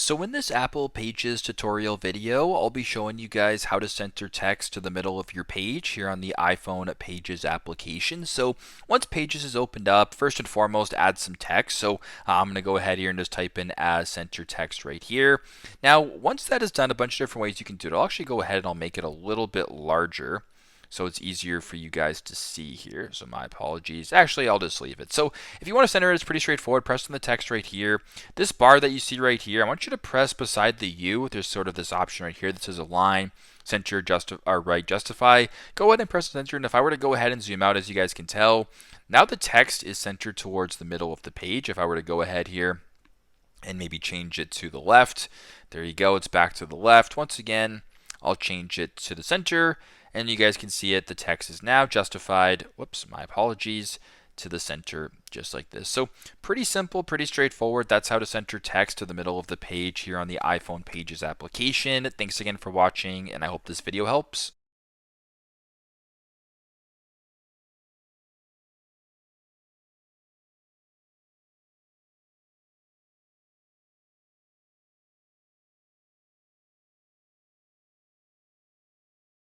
So in this Apple Pages tutorial video, I'll be showing you guys how to center text to the middle of your page here on the iPhone Pages application. So once Pages is opened up, first and foremost, add some text. So I'm going to go ahead here and just type in as center text right here. Now, once that is done, a bunch of different ways you can do it. I'll actually go ahead and I'll make it a little bit larger, so it's easier for you guys to see here. So my apologies. Actually, I'll just leave it. So if you want to center it, it's pretty straightforward. Press on the text right here. This bar that you see right here, I want you to press beside the U. There's sort of this option right here that says align, center, right, justify. Go ahead and press center. And if I were to go ahead and zoom out, as you guys can tell, now the text is centered towards the middle of the page. If I were to go ahead here and maybe change it to the left, there you go. It's back to the left. Once again, I'll change it to the center. And you guys can see it, the text is now justified, whoops, my apologies, to the center, just like this. So pretty simple, pretty straightforward. That's how to center text to the middle of the page here on the iPhone Pages application. Thanks again for watching, and I hope this video helps.